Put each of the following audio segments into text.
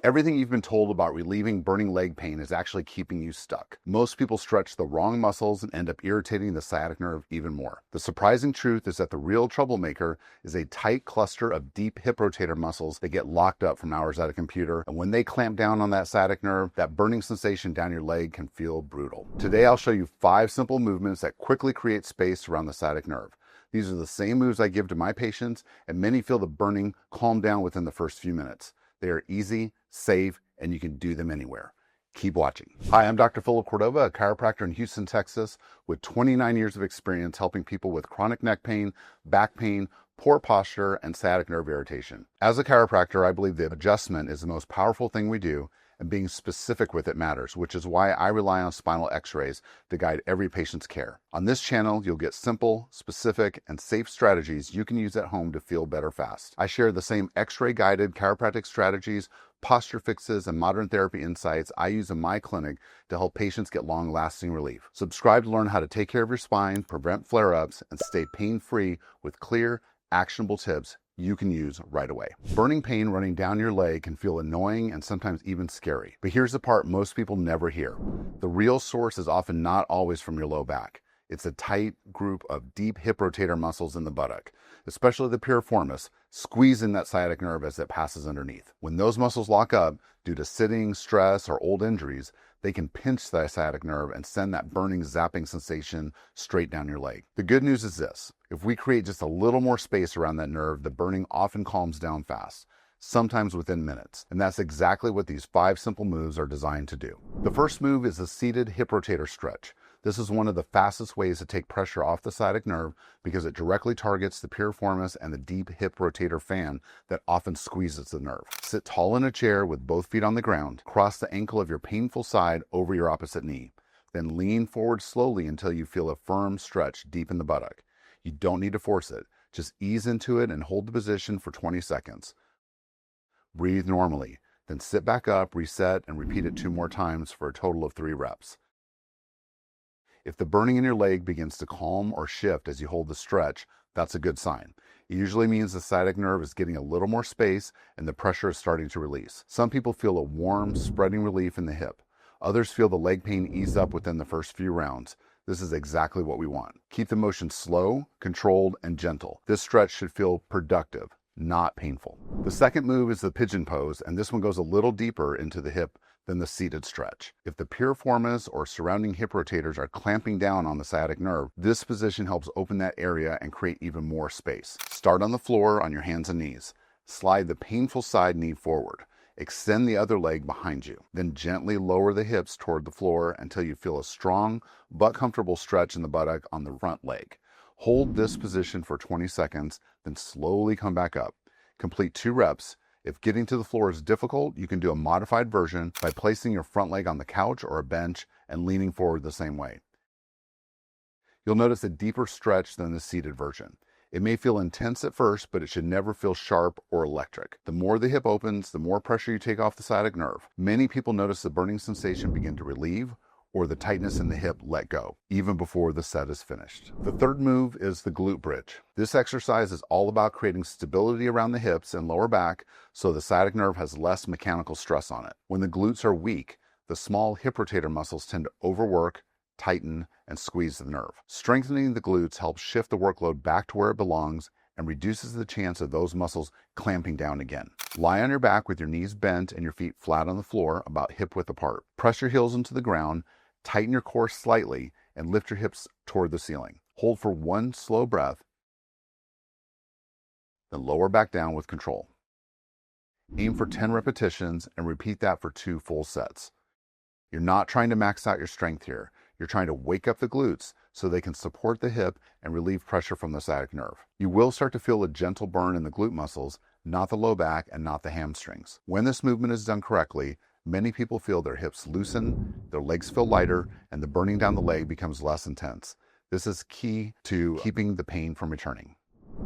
Everything you've been told about relieving burning leg pain is actually keeping you stuck. Most people stretch the wrong muscles and end up irritating the sciatic nerve even more. The surprising truth is that the real troublemaker is a tight cluster of deep hip rotator muscles that get locked up from hours at a computer, and when they clamp down on that sciatic nerve, that burning sensation down your leg can feel brutal. Today I'll show you 5 simple movements that quickly create space around the sciatic nerve. These are the same moves I give to my patients, and many feel the burning calm down within the first few minutes. They are easy, safe, and you can do them anywhere. Keep watching. Hi, I'm Dr. Cordova, a chiropractor in Houston, Texas, with 29 years of experience helping people with chronic neck pain, back pain, poor posture, and sciatic nerve irritation. As a chiropractor, I believe that adjustment is the most powerful thing we do, and being specific with it matters, which is why I rely on spinal x-rays to guide every patient's care. On this channel, you'll get simple, specific, and safe strategies you can use at home to feel better fast. I share the same x-ray guided chiropractic strategies, posture fixes, and modern therapy insights I use in my clinic to help patients get long-lasting relief. Subscribe to learn how to take care of your spine, prevent flare-ups, and stay pain-free with clear, actionable tips you can use right away. Burning pain running down your leg can feel annoying and sometimes even scary. But here's the part most people never hear. The real source is often not always from your low back. It's a tight group of deep hip rotator muscles in the buttock, especially the piriformis, squeezing that sciatic nerve as it passes underneath. When those muscles lock up due to sitting, stress, or old injuries, they can pinch the sciatic nerve and send that burning, zapping sensation straight down your leg. The good news is this: if we create just a little more space around that nerve, the burning often calms down fast, sometimes within minutes. And that's exactly what these 5 simple moves are designed to do. The first move is a seated hip rotator stretch. This is one of the fastest ways to take pressure off the sciatic nerve because it directly targets the piriformis and the deep hip rotator fan that often squeezes the nerve. Sit tall in a chair with both feet on the ground. Cross the ankle of your painful side over your opposite knee. Then lean forward slowly until you feel a firm stretch deep in the buttock. You don't need to force it. Just ease into it and hold the position for 20 seconds. Breathe normally. Then sit back up, reset, and repeat it 2 more times for a total of 3 reps. If the burning in your leg begins to calm or shift as you hold the stretch, that's a good sign. It usually means the sciatic nerve is getting a little more space and the pressure is starting to release. Some people feel a warm, spreading relief in the hip. Others feel the leg pain ease up within the first few rounds. This is exactly what we want. Keep the motion slow, controlled, and gentle. This stretch should feel productive, not painful. The second move is the Pigeon Pose, and this one goes a little deeper into the hip than the seated stretch. If the piriformis or surrounding hip rotators are clamping down on the sciatic nerve, this position helps open that area and create even more space. Start on the floor on your hands and knees. Slide the painful side knee forward. Extend the other leg behind you. Then gently lower the hips toward the floor until you feel a strong but comfortable stretch in the buttock on the front leg. Hold this position for 20 seconds, then slowly come back up. Complete 2 reps. If getting to the floor is difficult, you can do a modified version by placing your front leg on the couch or a bench and leaning forward the same way. You'll notice a deeper stretch than the seated version. It may feel intense at first, but it should never feel sharp or electric. The more the hip opens, the more pressure you take off the sciatic nerve. Many people notice the burning sensation begin to relieve, or the tightness in the hip let go, even before the set is finished. The third move is the Glute Bridge. This exercise is all about creating stability around the hips and lower back so the sciatic nerve has less mechanical stress on it. When the glutes are weak, the small hip rotator muscles tend to overwork, tighten, and squeeze the nerve. Strengthening the glutes helps shift the workload back to where it belongs and reduces the chance of those muscles clamping down again. Lie on your back with your knees bent and your feet flat on the floor, about hip width apart. Press your heels into the ground, tighten your core slightly, and lift your hips toward the ceiling. Hold for 1 slow breath, then lower back down with control. Aim for 10 repetitions and repeat that for 2 full sets. You're not trying to max out your strength here. You're trying to wake up the glutes so they can support the hip and relieve pressure from the sciatic nerve. You will start to feel a gentle burn in the glute muscles, not the low back and not the hamstrings. When this movement is done correctly, many people feel their hips loosen, their legs feel lighter, and the burning down the leg becomes less intense. This is key to keeping the pain from returning.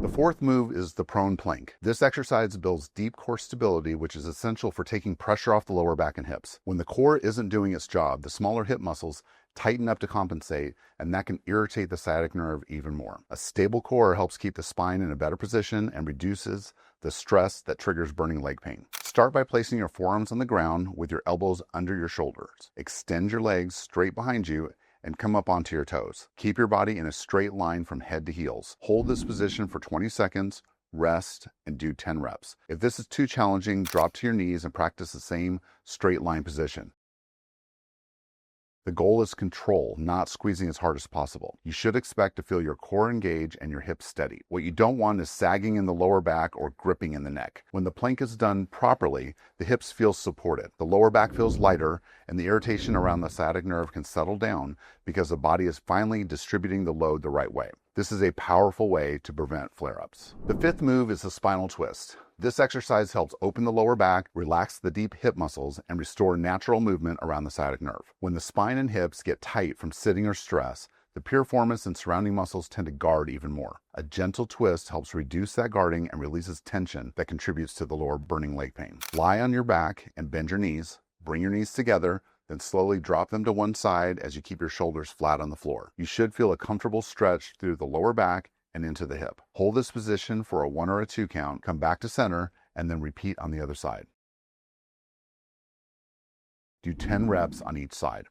The fourth move is the prone plank. This exercise builds deep core stability, which is essential for taking pressure off the lower back and hips. When the core isn't doing its job, the smaller hip muscles tighten up to compensate, and that can irritate the sciatic nerve even more. A stable core helps keep the spine in a better position and reduces the stress that triggers burning leg pain. Start by placing your forearms on the ground with your elbows under your shoulders. Extend your legs straight behind you and come up onto your toes. Keep your body in a straight line from head to heels. Hold this position for 20 seconds, rest, and do 10 reps. If this is too challenging, drop to your knees and practice the same straight line position. The goal is control, not squeezing as hard as possible. You should expect to feel your core engage and your hips steady. What you don't want is sagging in the lower back or gripping in the neck. When the plank is done properly, the hips feel supported, the lower back feels lighter, and the irritation around the sciatic nerve can settle down because the body is finally distributing the load the right way. This is a powerful way to prevent flare-ups. The fifth move is the spinal twist. This exercise helps open the lower back, relax the deep hip muscles, and restore natural movement around the sciatic nerve. When the spine and hips get tight from sitting or stress, the piriformis and surrounding muscles tend to guard even more. A gentle twist helps reduce that guarding and releases tension that contributes to the lower burning leg pain. Lie on your back and bend your knees. Bring your knees together, then slowly drop them to one side as you keep your shoulders flat on the floor. You should feel a comfortable stretch through the lower back and into the hip. Hold this position for a 1 or a 2 count, come back to center, and then repeat on the other side. Do 10 reps on each side.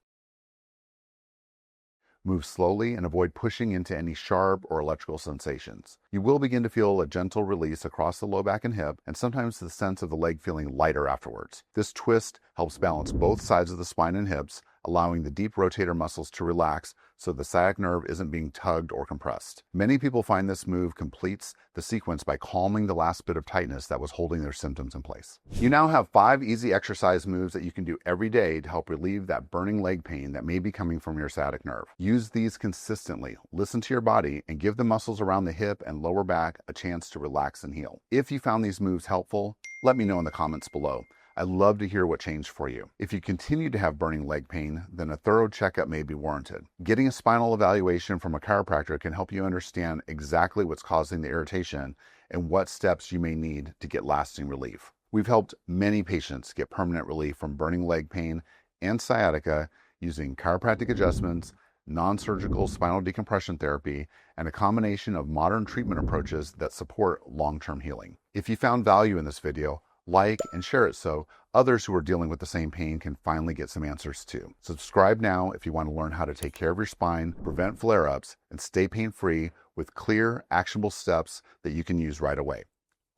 Move slowly and avoid pushing into any sharp or electrical sensations. You will begin to feel a gentle release across the low back and hip, and sometimes the sense of the leg feeling lighter afterwards. This twist helps balance both sides of the spine and hips, allowing the deep rotator muscles to relax so the sciatic nerve isn't being tugged or compressed. Many people find this move completes the sequence by calming the last bit of tightness that was holding their symptoms in place. You now have 5 easy exercise moves that you can do every day to help relieve that burning leg pain that may be coming from your sciatic nerve. Use these consistently, listen to your body, and give the muscles around the hip and lower back a chance to relax and heal. If you found these moves helpful, let me know in the comments below. I'd love to hear what changed for you. If you continue to have burning leg pain, then a thorough checkup may be warranted. Getting a spinal evaluation from a chiropractor can help you understand exactly what's causing the irritation and what steps you may need to get lasting relief. We've helped many patients get permanent relief from burning leg pain and sciatica using chiropractic adjustments, non-surgical spinal decompression therapy, and a combination of modern treatment approaches that support long-term healing. If you found value in this video, like and share it so others who are dealing with the same pain can finally get some answers too. Subscribe now if you want to learn how to take care of your spine, prevent flare-ups, and stay pain-free with clear, actionable steps that you can use right away.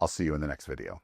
I'll see you in the next video.